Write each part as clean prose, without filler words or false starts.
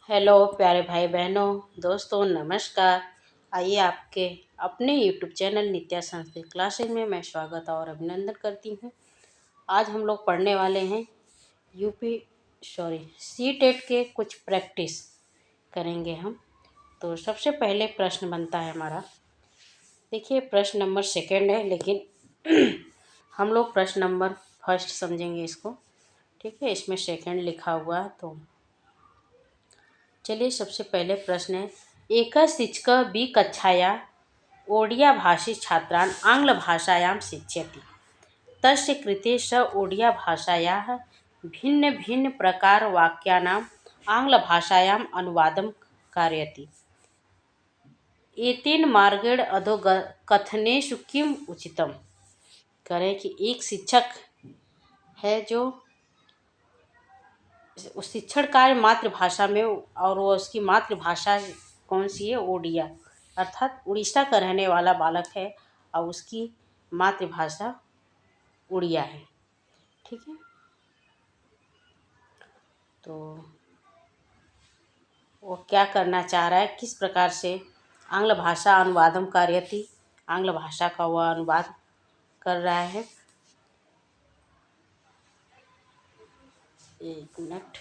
Hello प्यारे भाई बहनों, दोस्तों, नमस्कार। आइए आपके अपने यूट्यूब चैनल नित्या संस्कृत क्लासेज में मैं स्वागत और अभिनंदन करती हूँ। आज हम लोग पढ़ने वाले हैं सी टेट के कुछ प्रैक्टिस करेंगे हम। तो सबसे पहले प्रश्न बनता है हमारा। देखिए, प्रश्न नंबर सेकंड है, लेकिन हम लोग प्रश्न नंबर फर्स्ट समझेंगे इसको। ठीक है, इसमें सेकंड लिखा हुआ है। तो चलिए, सबसे पहले प्रश्न है, एक शिक्षक बी कक्षाया ओडिया भाषी छात्रान् आङ्ग्लभाषायां शिक्षयति। तस्य कृते स ओडिया भाषायाः भिन्न भिन्न प्रकार वाक्यानाम् आङ्ग्लभाषायाम् अनुवादं कारयति। एतेन मार्गेण अधोकथनेषु किम् उचितम्। करें कि एक शिक्षक है जो शिक्षण कार्य मातृभाषा में, और वो उसकी मातृभाषा कौन सी है? ओडिया, अर्थात उड़ीसा का रहने वाला बालक है और उसकी मातृभाषा उड़िया है। ठीक है, तो वो क्या करना चाह रहा है, किस प्रकार से आंग्ल भाषा अनुवादम कार्यति, आंग्ल भाषा का वह अनुवाद कर रहा है। एक मिनट।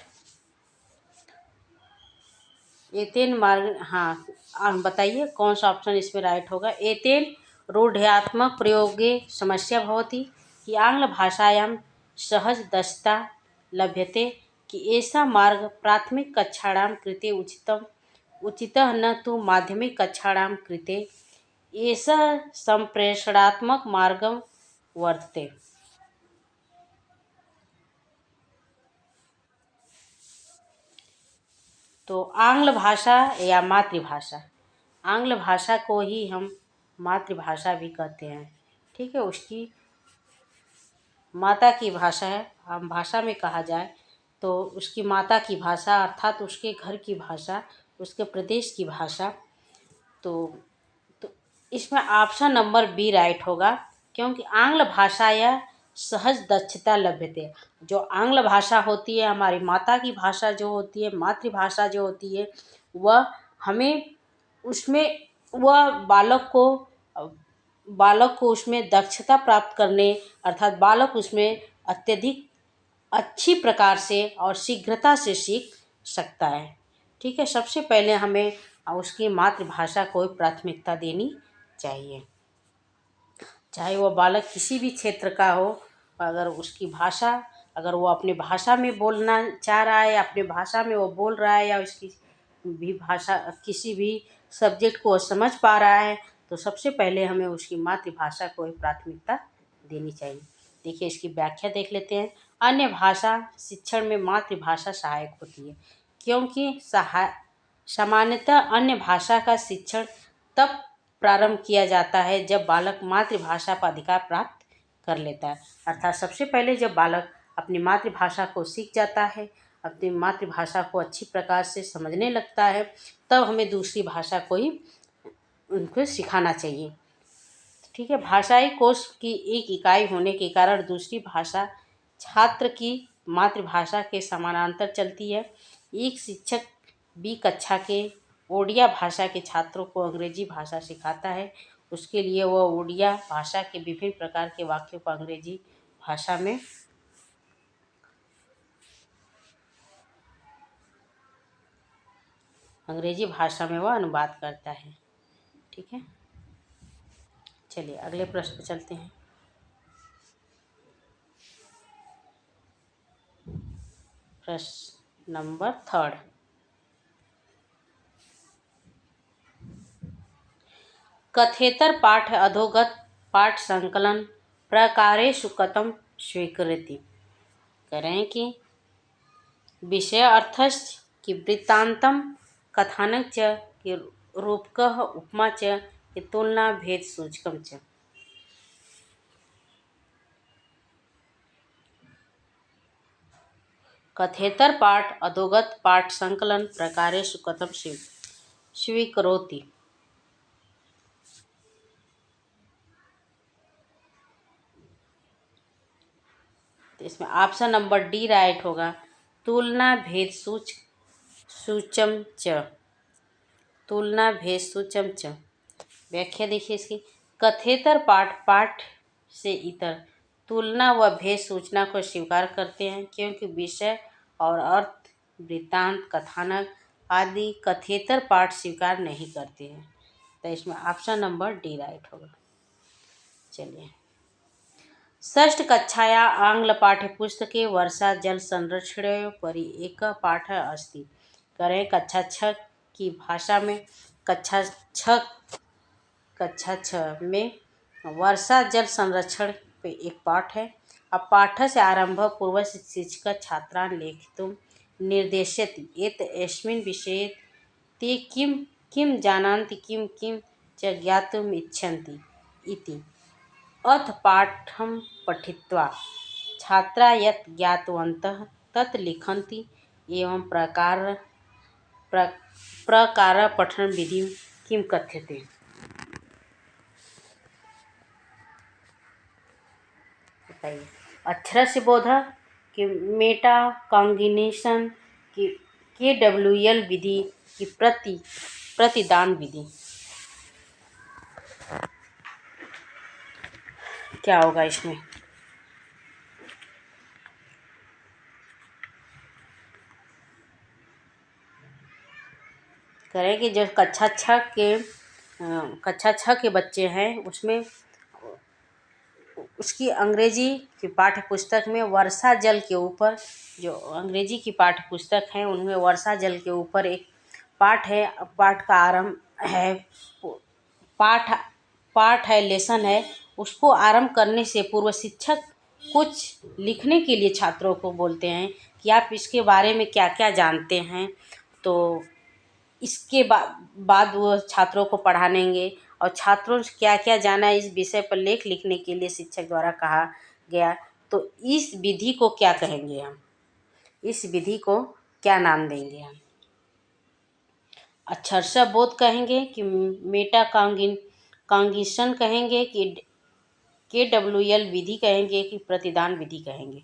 एतेन मार्ग, हाँ, बताइए कौन सा ऑप्शन इसमें राइट होगा। एतेन रूढ़्यात्मक प्रयोगे समस्या भवति कि आंग्ल भाषायां सहज दक्षता लभ्यते कि ऐसा मार्ग प्राथमिक कक्षाणां कृते उचितः न तु माध्यमिक कक्षाणां कृते एषः संप्रेषणात्मक मार्गं वर्तते। तो आंग्ल भाषा या मातृभाषा, आंग्ल भाषा को ही हम मातृभाषा भी कहते हैं। ठीक है, उसकी माता की भाषा है। हम भाषा में कहा जाए तो उसकी माता की भाषा, अर्थात उसके घर की भाषा, उसके प्रदेश की भाषा। तो इसमें ऑप्शन नंबर बी राइट होगा, क्योंकि आंग्ल भाषा या सहज दक्षता लभ्यते। जो आंग्ल भाषा होती है, हमारी माता की भाषा जो होती है, मातृभाषा जो होती है, वह हमें उसमें वह बालक को उसमें दक्षता प्राप्त करने, अर्थात बालक उसमें अत्यधिक अच्छी प्रकार से और शीघ्रता से सीख सकता है। ठीक है, सबसे पहले हमें उसकी मातृभाषा को प्राथमिकता देनी चाहिए। चाहे वह बालक किसी भी क्षेत्र का हो, अगर उसकी भाषा, अगर वो अपनी भाषा में बोलना चाह रहा है, अपनी भाषा में वो बोल रहा है, या उसकी भी भाषा, किसी भी सब्जेक्ट को वो समझ पा रहा है, तो सबसे पहले हमें उसकी मातृभाषा को ही प्राथमिकता देनी चाहिए। देखिए, इसकी व्याख्या देख लेते हैं। अन्य भाषा शिक्षण में मातृभाषा सहायक होती है, क्योंकि सामान्यतः अन्य भाषा का शिक्षण तब प्रारंभ किया जाता है जब बालक मातृभाषा पर अधिकार प्राप्त कर लेता है। अर्थात सबसे पहले जब बालक अपनी मातृभाषा को सीख जाता है, अपनी मातृभाषा को अच्छी प्रकार से समझने लगता है, तब हमें दूसरी भाषा को ही उनको सिखाना चाहिए। ठीक है, भाषाई कोश की एक इकाई होने के कारण दूसरी भाषा छात्र की मातृभाषा के समानांतर चलती है। एक शिक्षक बी कक्षा के ओडिया भाषा के छात्रों को अंग्रेजी भाषा सिखाता है। उसके लिए वह ओडिया भाषा के विभिन्न प्रकार के वाक्यों को अंग्रेजी भाषा में वह अनुवाद करता है। ठीक है, चलिए अगले प्रश्न पर चलते हैं। प्रश्न नंबर थर्ड, कथेतर पाठ अधोगत पाठ संकलन प्रकारेषु कथं स्वीकृति। करें कि विषय अर्थश्च कि वृत्तान्तं कथानक च कि रूपकः उपमा च कि तुलना भेद सूचकम च। कथेतर पाठ अधोगत पाठ संकलन प्रकारेषु कथं स्वीकरोति। तो इसमें ऑप्शन नंबर डी राइट होगा, तुलना भेद सूचम च, तुलना भेद सूचम च। व्याख्या देखिए इसकी। कथेतर पाठ पाठ से इतर तुलना व भेद सूचना को स्वीकार करते हैं, क्योंकि विषय और अर्थ, वृत्तांत, कथानक आदि कथेतर पाठ स्वीकार नहीं करते हैं। तो इसमें ऑप्शन नंबर डी राइट होगा। चलिए, षष्ठ कक्षाया आङ्ग्लपाठ्यपुस्तके वर्षा जल संरक्षणोपरि एक पाठः अस्ति। करें कक्षा 6 की भाषा में कक्षा 6 में वर्षा जल संरक्षण पे एक पाठ है। अब पाठ से आरंभ पूर्व शिक्षक छात्रान् लेखितुं निर्देशयति यत् अस्मिन् विषये ते किं किं जानन्ति किं किं च ज्ञातुम् इच्छन्ति इति। अथ पाठं पठित्वा छात्रा यत् ज्ञातवन्तः तत् लिखन्ति। एवं प्रकार पठन विधि किं कथ्यते। बताइए। अक्षर से बोध कि मेटा कॉन्गिनेशन की KWL विधि की प्रतिदान विधि क्या होगा इसमें। करें कि जो कक्षा 6 के बच्चे हैं उसमें उसकी अंग्रेजी की पाठ्य पुस्तक में वर्षा जल के ऊपर, जो अंग्रेजी की पाठ्य पुस्तक है उनमें वर्षा जल के ऊपर एक पाठ है। पाठ का आरंभ है, पाठ है, लेसन है। उसको आरंभ करने से पूर्व शिक्षक कुछ लिखने के लिए छात्रों को बोलते हैं कि आप इसके बारे में क्या क्या जानते हैं। तो इसके बाद वो छात्रों को पढ़ानेंगे और छात्रों से क्या क्या जाना है इस विषय पर लेख लिखने के लिए शिक्षक द्वारा कहा गया। तो इस विधि को क्या कहेंगे हम, इस विधि को क्या नाम देंगे हम। अक्षरशः बोध कहेंगे कि मेटा कॉन्गिशन कहेंगे कि KWL विधि कहेंगे कि प्रतिदान विधि कहेंगे।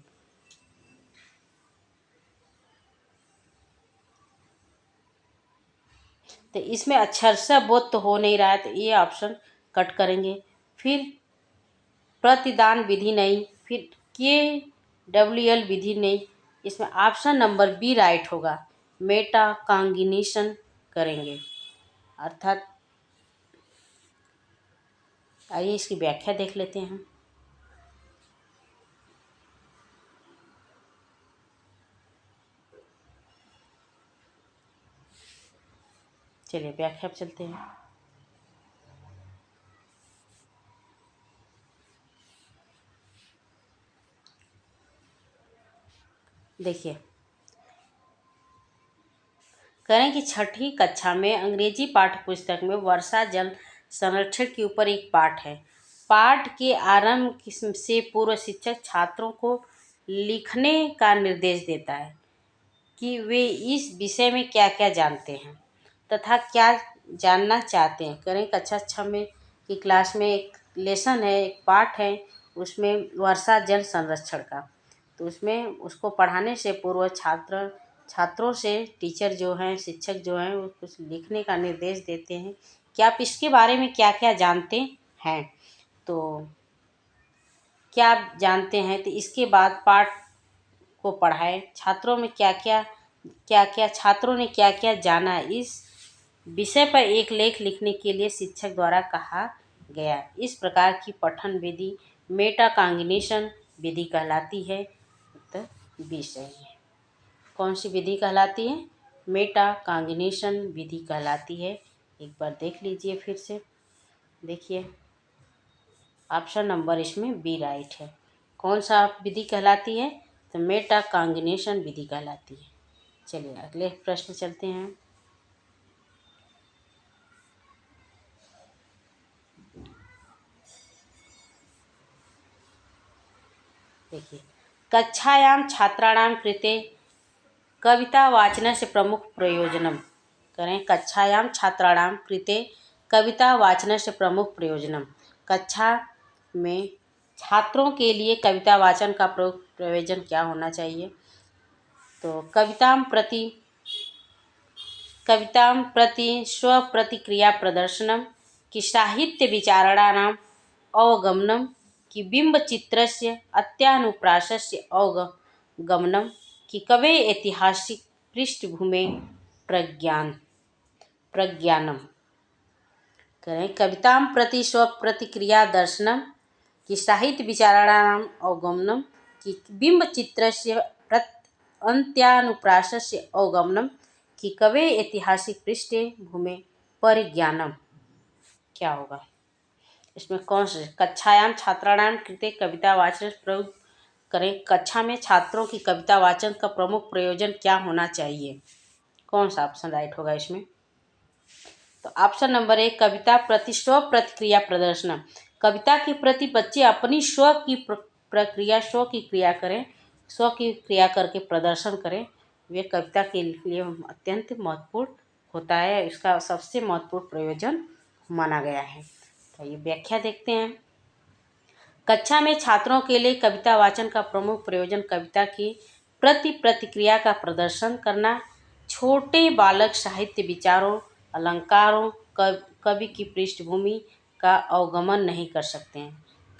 तो इसमें अक्षरशः बोध तो हो नहीं रहा है, तो ये ऑप्शन कट करेंगे। फिर प्रतिदान विधि नहीं, फिर KWL विधि नहीं, इसमें ऑप्शन नंबर बी राइट होगा। मेटा कॉन्गिनेशन करेंगे। अर्थात आइए इसकी व्याख्या देख लेते हैं हम। चलिए व्याख्या पर चलते हैं। देखिए, करें कि छठी कक्षा में अंग्रेजी पाठ्य पुस्तक में वर्षा जल संरक्षण के ऊपर एक पाठ है। पाठ के आरंभ से पूर्व शिक्षक छात्रों को लिखने का निर्देश देता है कि वे इस विषय में क्या क्या जानते हैं तथा क्या जानना चाहते हैं। करें कक्षा 6 में की क्लास में एक लेसन है, एक पाठ है, उसमें वर्षा जल संरक्षण का। तो उसमें उसको पढ़ाने से पूर्व छात्रों से टीचर जो हैं, शिक्षक जो हैं, वो कुछ लिखने का निर्देश देते हैं कि आप इसके बारे में क्या क्या जानते हैं। तो क्या आप जानते हैं, तो इसके बाद पाठ को पढ़ाएं। छात्रों में क्या क्या छात्रों ने क्या क्या जाना, इस विषय पर एक लेख लिखने के लिए शिक्षक द्वारा कहा गया। इस प्रकार की पठन विधि मेटा कॉन्गिनेशन विधि कहलाती है। उत्तर बी सही है। कौन सी विधि कहलाती है? मेटा कॉन्गिनेशन विधि कहलाती है। एक बार देख लीजिए फिर से। देखिए, ऑप्शन नंबर इसमें बी राइट है। कौन सा विधि कहलाती है? तो मेटा कॉन्गिनेशन विधि कहलाती है। चलिए अगले प्रश्न चलते हैं। देखिए, कक्षायां छात्राणां कृते कवितावाचनस्य प्रमुख प्रयोजनम। करें कक्षायां छात्राणां कृते कवितावाचनस्य प्रमुख प्रयोजनम। कक्षा में छात्रों के लिए कविता वाचन का प्रयोजन क्या होना चाहिए? तो कवितां प्रति कवितां प्रति स्वप्रतिक्रिया प्रदर्शनम, कि साहित्यविचाराणाम् अवगमनं, कि बिम्बचित्रस्य अत्यानुप्रासस्य अवगमनं, कि कवेः ऐतिहासिक पृष्ठभूमेः प्रज्ञानम्। करें कवितां प्रति स्वप्रतिक्रिया दर्शनम, कि साहित्य विचाराणाम् अवगमनं, कि बिम्बचित्रस्य अन्त्यानुप्रासस्य अवगमनं, कि कवेः ऐतिहासिक पृष्ठभूमेः परिज्ञानम्। क्या होगा इसमें? कौन से? कक्षायां छात्राणां कृते कविता वाचन प्रयुक्त करें। कक्षा में छात्रों की कविता वाचन का प्रमुख प्रयोजन क्या होना चाहिए? कौन सा ऑप्शन राइट होगा इसमें? तो ऑप्शन नंबर 1, कविता प्रति स्व प्रतिक्रिया प्रदर्शन। कविता के प्रति बच्चे अपनी स्व की प्रक्रिया, स्व की क्रिया करें, स्व की क्रिया करके प्रदर्शन करें। वे कविता के लिए अत्यंत महत्वपूर्ण होता है, इसका सबसे महत्वपूर्ण प्रयोजन माना गया है। तो ये व्याख्या देखते हैं। कक्षा में छात्रों के लिए कविता वाचन का प्रमुख प्रयोजन कविता की प्रति प्रतिक्रिया का प्रदर्शन करना। छोटे बालक साहित्य विचारों, अलंकारों, कवि की पृष्ठभूमि का अवगमन नहीं कर सकते हैं।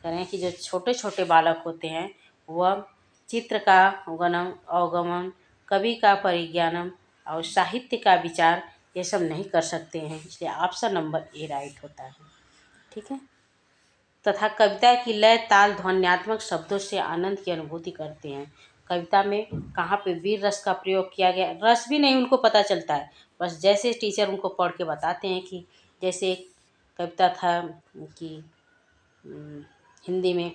कह रहे हैं कि जो छोटे छोटे बालक होते हैं वह चित्र का अवगमन, कवि का परिज्ञानम और साहित्य का विचार ये सब नहीं कर सकते हैं, इसलिए ऑप्शन नंबर ए राइट होता है। ठीक है। तथा कविता की लय, ताल, ध्वन्यात्मक शब्दों से आनंद की अनुभूति करते हैं। कविता में कहाँ पे वीर रस का प्रयोग किया गया, रस भी नहीं उनको पता चलता है, बस जैसे टीचर उनको पढ़ के बताते हैं कि जैसे एक कविता था कि हिंदी में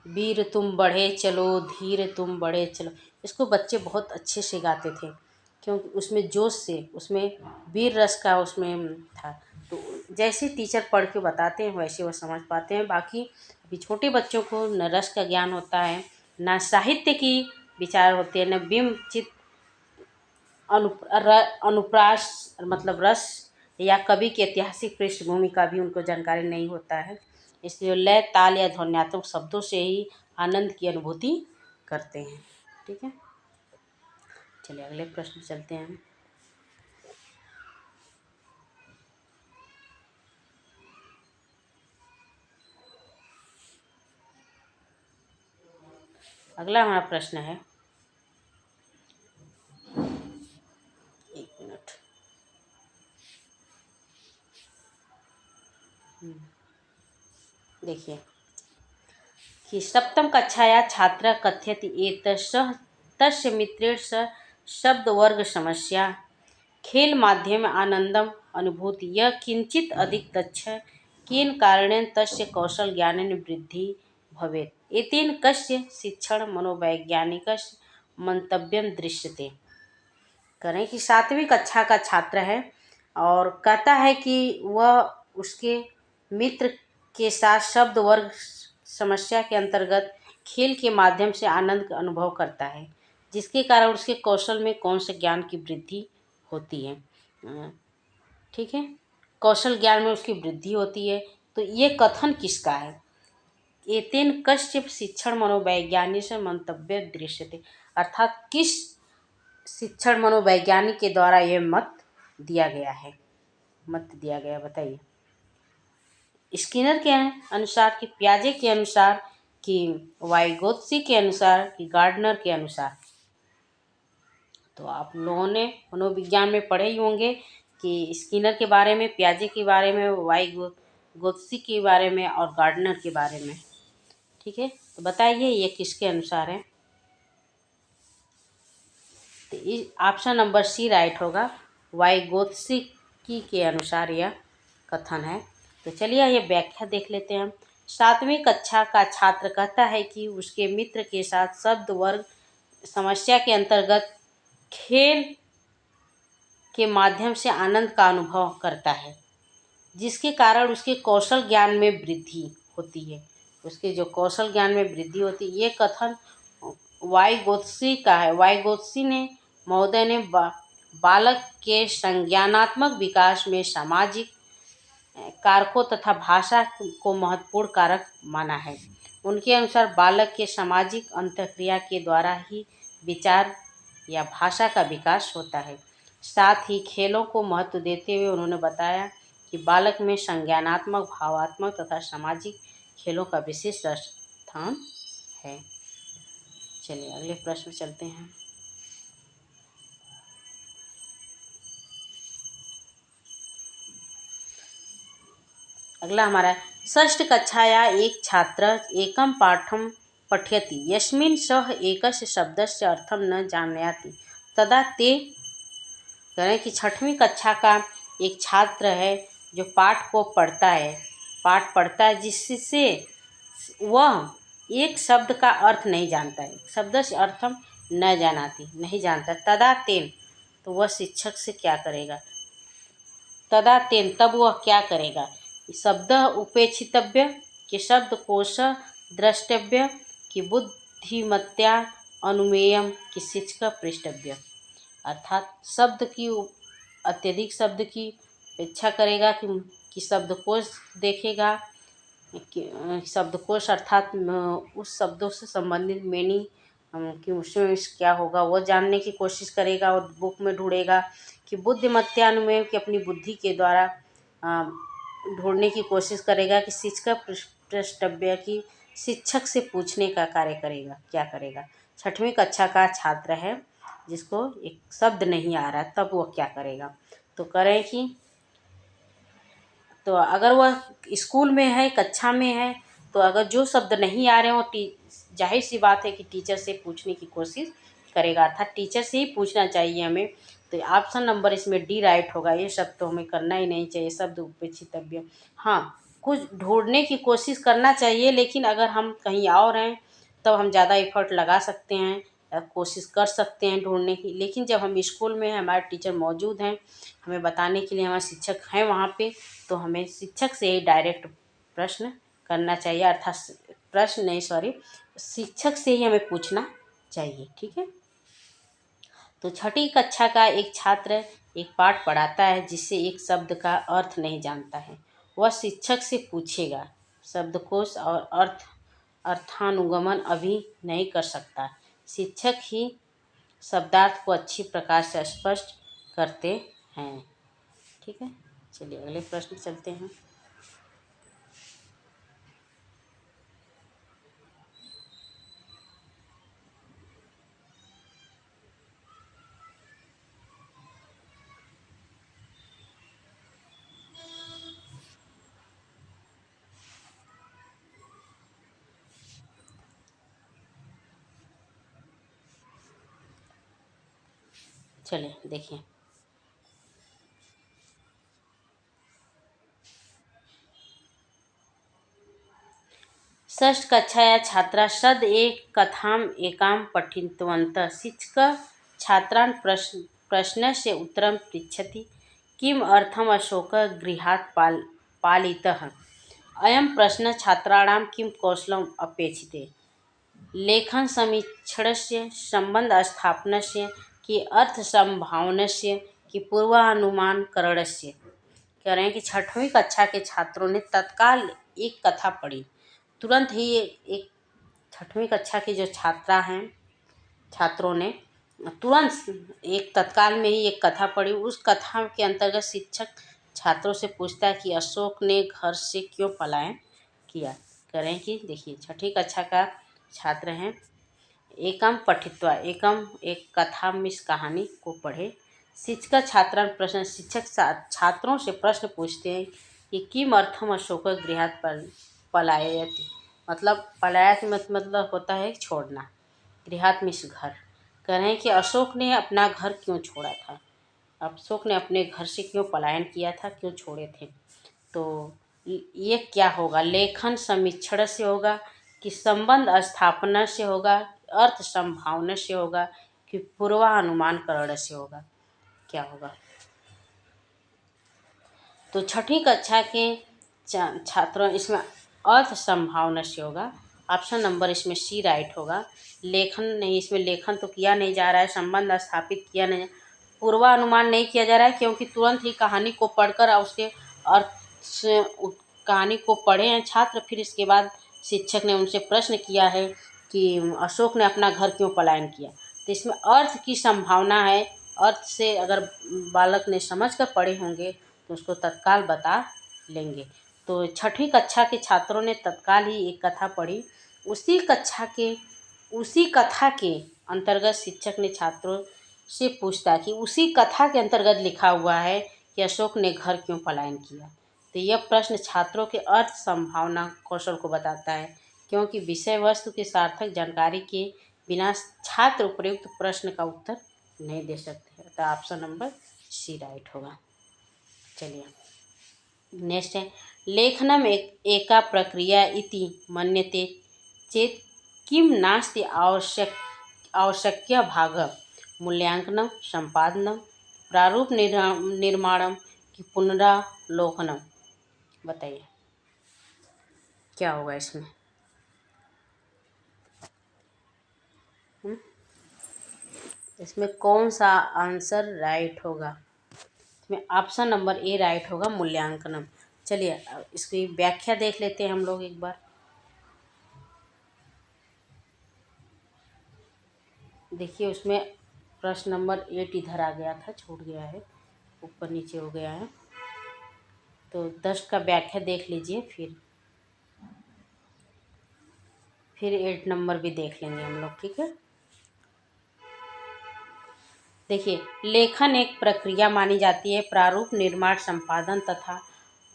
वीर तुम बढ़े चलो, धीर तुम बढ़े चलो, इसको बच्चे बहुत अच्छे से गाते थे क्योंकि उसमें जोश से, उसमें वीर रस का उसमें था। तो जैसे टीचर पढ़ के बताते हैं वैसे वो समझ पाते हैं। बाकी अभी छोटे बच्चों को न रस का ज्ञान होता है, ना साहित्य की विचार होते हैं, न बिंब चित अनुप्रास मतलब रस या कवि की ऐतिहासिक पृष्ठभूमि का भी उनको जानकारी नहीं होता है। इसलिए लय, ताल या ध्वन्यात्मक शब्दों से ही आनंद की अनुभूति करते हैं। ठीक है, चलिए अगले प्रश्न चलते हैं। अगला हमारा प्रश्न है, एक मिनट, देखिए कि सप्तम कक्षाया छात्र कथयति एतस्य तस्य मित्रेण सह शब्दवर्ग समस्या खेल माध्यम आनंदम अनुभूति यह किंचित अधिक दक्ष केन कारणेन तस्य कौशल ज्ञानेन वृद्धि भवेत् एतेन कस्य शिक्षण मनोवैज्ञानिकस्य मंतव्यम दृश्यते। करें कि सातवीं कक्षा का छात्र है और कहता है कि वह उसके मित्र के साथ शब्द वर्ग समस्या के अंतर्गत खेल के माध्यम से आनंद का अनुभव करता है, जिसके कारण उसके कौशल में कौन से ज्ञान की वृद्धि होती है। ठीक है, कौशल ज्ञान में उसकी वृद्धि होती है। तो ये कथन किसका है? एतेन कश्चित शिक्षण मनोवैज्ञानिक से मंतव्य दृश्यते, अर्थात किस शिक्षण मनोवैज्ञानिक के द्वारा यह मत दिया गया है, बताइए। स्किनर के अनुसार, कि पियाजे के अनुसार, कि वाइगोत्स्की के अनुसार, कि गार्डनर के अनुसार। तो आप लोगों ने मनोविज्ञान में पढ़े ही होंगे कि स्किनर के बारे में, पियाजे के बारे में, वाइगोत्स्की के बारे में और गार्डनर के बारे में। ठीक है, तो बताइए ये किसके अनुसार है? तो ऑप्शन नंबर सी राइट होगा, वाइगोत्स्की के अनुसार यह कथन है। तो चलिए ये व्याख्या देख लेते हैं हम। सातवीं कक्षा का छात्र कहता है कि उसके मित्र के साथ शब्द वर्ग समस्या के अंतर्गत खेल के माध्यम से आनंद का अनुभव करता है, जिसके कारण उसके कौशल ज्ञान में वृद्धि होती है। उसके जो कौशल ज्ञान में वृद्धि होती है, ये कथन वाइगोत्स्की का है। वाइगोत्स्की ने महोदय ने बालक के संज्ञानात्मक विकास में सामाजिक कारकों तथा भाषा को महत्वपूर्ण कारक माना है। उनके अनुसार बालक के सामाजिक अंतःक्रिया के द्वारा ही विचार या भाषा का विकास होता है। साथ ही खेलों को महत्व देते हुए उन्होंने बताया कि बालक में संज्ञानात्मक, भावात्मक तथा सामाजिक खेलों का विशेष स्थान है। चलिए अगले प्रश्न चलते हैं। अगला हमारा षष्ठ कक्षाया एक छात्र एकं पाठं पठयति यस्मिन् सः एकस्य शब्दस्य अर्थं न जानाति तदा ते करें कि छठवीं कक्षा का एक छात्र है जो पाठ पढ़ता है जिससे वह एक शब्द का अर्थ नहीं जानता है, शब्द से अर्थम न जानाती नहीं जानता, तदा तेन तो वह शिक्षक से क्या करेगा, तदा तेन तब वह क्या करेगा, शब्द उपेक्षितव्य कि शब्द कोश द्रष्टव्य कि बुद्धिमत्या अनुमेयम कि शिक्षक पृष्ठव्य। अर्थात अत्यधिक शब्द की इच्छा करेगा कि शब्दकोश देखेगा, कि शब्दकोश अर्थात उस शब्दों से संबंधित मीनिंग कि उसमें क्या होगा वो जानने की कोशिश करेगा और बुक में ढूंढेगा, कि बुद्धिमत्यानुमेय कि अपनी बुद्धि के द्वारा ढूंढने की कोशिश करेगा, कि शिक्षक पृष्ठव्य की शिक्षक से पूछने का कार्य करेगा, क्या करेगा। छठवीं कक्षा का छात्र है जिसको एक शब्द नहीं आ रहा तब वो क्या करेगा, तो करें कि तो अगर वह स्कूल में है, कक्षा में है, तो अगर जो शब्द नहीं आ रहे हो जाहिर सी बात है कि टीचर से पूछने की कोशिश करेगा, अर्थात टीचर से ही पूछना चाहिए हमें। तो ऑप्शन नंबर इसमें डी राइट होगा। ये शब्द तो हमें करना ही नहीं चाहिए, शब्द उपेक्षितव्य। हाँ, कुछ ढूंढने की कोशिश करना चाहिए, लेकिन अगर हम कहीं और हैं तब हम ज़्यादा एफर्ट लगा सकते हैं, कोशिश कर सकते हैं ढूंढने की। लेकिन जब हम स्कूल में हैं, हमारे टीचर मौजूद हैं, हमें बताने के लिए हमारे शिक्षक हैं वहाँ पे, तो हमें शिक्षक से ही डायरेक्ट प्रश्न करना चाहिए, अर्थात प्रश्न नहीं सॉरी शिक्षक से ही हमें पूछना चाहिए। ठीक है। तो छठी कक्षा का एक छात्र एक पाठ पढ़ाता है जिससे एक शब्द का अर्थ नहीं जानता है, वह शिक्षक से पूछेगा, शब्दकोश और अर्थानुगमन अभी नहीं कर सकता, शिक्षक ही शब्दार्थ को अच्छी प्रकार से स्पष्ट करते हैं। ठीक है। चलिए अगले प्रश्न चलते हैं। चलिए देखिए, षष्ठ कक्षाया छात्रा सद एक कथाम एकां पठितवन्तः शिक्षकः छात्रान् प्रश्नस्य उत्तरं पृच्छति किम अर्थम अशोकः गृहात् पालितः। अयं प्रश्नः छात्राणां किं कौशलम् अपेक्षते, लेखन समीक्षणस्य, सम्बन्धस्थापनस्य कि अर्थसंभावनस्य कि पूर्वानुमानकरणस्य। कह रहे हैं कि छठवीं कक्षा के छात्रों ने तत्काल एक कथा पढ़ी, तुरंत ही एक छठवीं कक्षा की जो छात्रा हैं, छात्रों ने तुरंत एक तत्काल में ही एक कथा पढ़ी। उस कथा के अंतर्गत शिक्षक छात्रों से पूछता है कि अशोक ने घर से क्यों पलायन किया। करें कि देखिए, छठी कक्षा का छात्र हैं, एकम पठित्वा, एकम एक कथा मिस कहानी को पढ़े। शिक्षक छात्रान प्रश्न, शिक्षक छात्रों से प्रश्न पूछते हैं कि किम अर्थम अशोक गृहात् पलायति, मतलब पलायत मतलब होता है छोड़ना, गृहात् मीन्स घर। कह रहे हैं कि अशोक ने अपना घर क्यों छोड़ा था, अशोक ने अपने घर से क्यों पलायन किया था, क्यों छोड़े थे। तो ये क्या होगा, लेखन समीक्षण से होगा कि संबंध स्थापना से होगा, अर्थ संभावना से होगा कि पूर्वानुमान करण से होगा, क्या होगा। तो छठी कक्षा के छात्रों इसमें अर्थ संभावना से होगा। ऑप्शन नंबर इसमें सी राइट होगा। लेखन नहीं, इसमें लेखन तो किया नहीं जा रहा है, संबंध स्थापित किया नहीं, पूर्वानुमान नहीं किया जा रहा है, क्योंकि तुरंत ही कहानी को पढ़कर और उसके अर्थ से कहानी को पढ़े हैं छात्र। फिर इसके बाद शिक्षक ने उनसे प्रश्न किया है कि अशोक ने अपना घर क्यों पलायन किया, तो इसमें अर्थ की संभावना है। अर्थ से अगर बालक ने समझ कर पढ़े होंगे तो उसको तत्काल बता लेंगे। तो छठी कक्षा के छात्रों ने तत्काल ही एक कथा पढ़ी। उसी कथा के अंतर्गत शिक्षक ने छात्रों से पूछता कि उसी कथा के अंतर्गत लिखा हुआ है कि अशोक ने घर क्यों पलायन किया। तो यह प्रश्न छात्रों के अर्थ संभावना कौशल को बताता है, क्योंकि विषय वस्तु की सार्थक जानकारी के बिना छात्र उपयुक्त प्रश्न का उत्तर नहीं दे सकते। तो ऑप्शन नंबर सी राइट होगा। चलिए नेक्स्ट है, लेखनम एका प्रक्रिया इति मन्यते चेत किम नास्ति आवश्यक भाग मूल्यांकनम संपादनम प्रारूप निर्माणम कि पुनरालोकनम। बताइए क्या होगा इसमें। इसमें कौन सा आंसर राइट होगा। इसमें ऑप्शन नंबर ए राइट होगा, मूल्यांकनम। चलिए इसकी व्याख्या देख लेते हैं हम लोग एक बार। देखिए उसमें प्रश्न नंबर 8 इधर आ गया था, छूट गया है, ऊपर नीचे हो गया है। तो 10 का व्याख्या देख लीजिए, फिर 8 नंबर भी देख लेंगे हम लोग, ठीक है। देखिए लेखन एक प्रक्रिया मानी जाती है। प्रारूप निर्माण संपादन तथा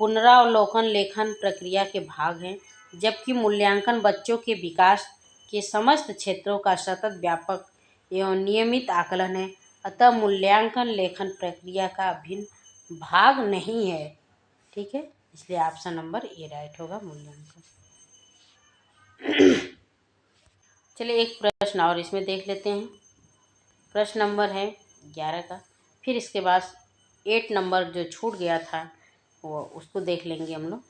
पुनरावलोकन लेखन प्रक्रिया के भाग हैं, जबकि मूल्यांकन बच्चों के विकास के समस्त क्षेत्रों का सतत व्यापक एवं नियमित आकलन है। अतः मूल्यांकन लेखन प्रक्रिया का अभिन्न भाग नहीं है, ठीक है। इसलिए ऑप्शन नंबर ए राइट होगा, मूल्यांकन। चलिए एक प्रश्न और इसमें देख लेते हैं। प्रश्न नंबर है 11 का। फिर इसके बाद 8 नंबर जो छूट गया था वो उसको देख लेंगे हम लोग।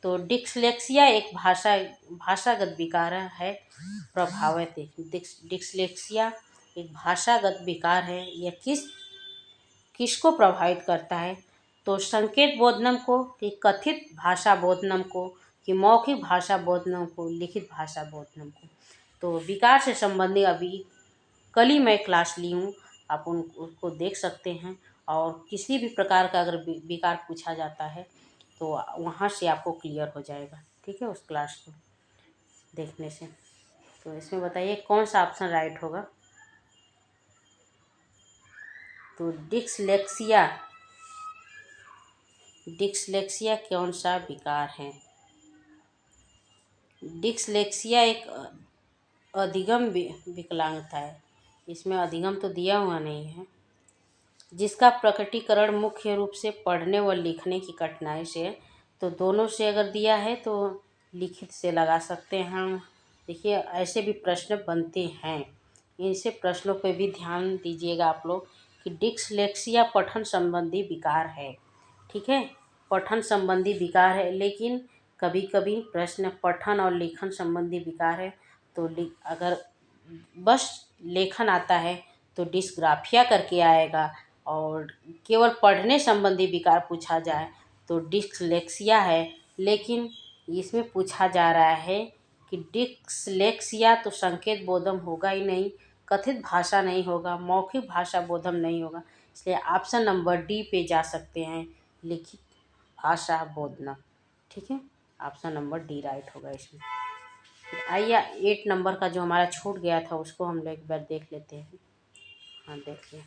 तो डिस्लेक्सिया एक भाषागत विकार है। प्रभावित डिस्लेक्सिया एक भाषागत विकार है। यह किसको प्रभावित करता है। तो संकेत बोधनम को, कि कथित भाषा बोधनम को, कि मौखिक भाषा बोधनम को, लिखित भाषा बोधनम को। तो विकार से संबंधित अभी कल ही मैं क्लास ली हूँ, आप उसको देख सकते हैं। और किसी भी प्रकार का अगर विकार पूछा जाता है तो वहाँ से आपको क्लियर हो जाएगा, ठीक है, उस क्लास को देखने से। तो इसमें बताइए कौन सा ऑप्शन राइट होगा। तो डिस्लेक्सिया कौन सा विकार है। डिस्लेक्सिया एक अधिगम विकलांगता है। इसमें अधिगम तो दिया हुआ नहीं है, जिसका प्रकटीकरण मुख्य रूप से पढ़ने व लिखने की कठिनाई से है। तो दोनों से अगर दिया है तो लिखित से लगा सकते हैं हम। देखिए ऐसे भी प्रश्न बनते हैं, इनसे प्रश्नों पे भी ध्यान दीजिएगा आप लोग कि डिस्लेक्सिया पठन संबंधी विकार है, ठीक है, पठन संबंधी विकार है। लेकिन कभी कभी प्रश्न पठन और लेखन संबंधी विकार है, तो अगर बस लेखन आता है तो डिस्ग्राफिया करके आएगा, और केवल पढ़ने संबंधी विकार पूछा जाए तो डिस्लेक्सिया है। लेकिन इसमें पूछा जा रहा है कि डिस्लेक्सिया तो संकेत बोधम होगा ही नहीं, कथित भाषा नहीं होगा, मौखिक भाषा बोधम नहीं होगा। इसलिए ऑप्शन नंबर डी पे जा सकते हैं, लिखित भाषा बोधना, ठीक है। ऑप्शन नंबर डी राइट होगा इसमें। आइए 8 नंबर का जो हमारा छूट गया था उसको हम लोग एक बार देख लेते हैं। हाँ देखिए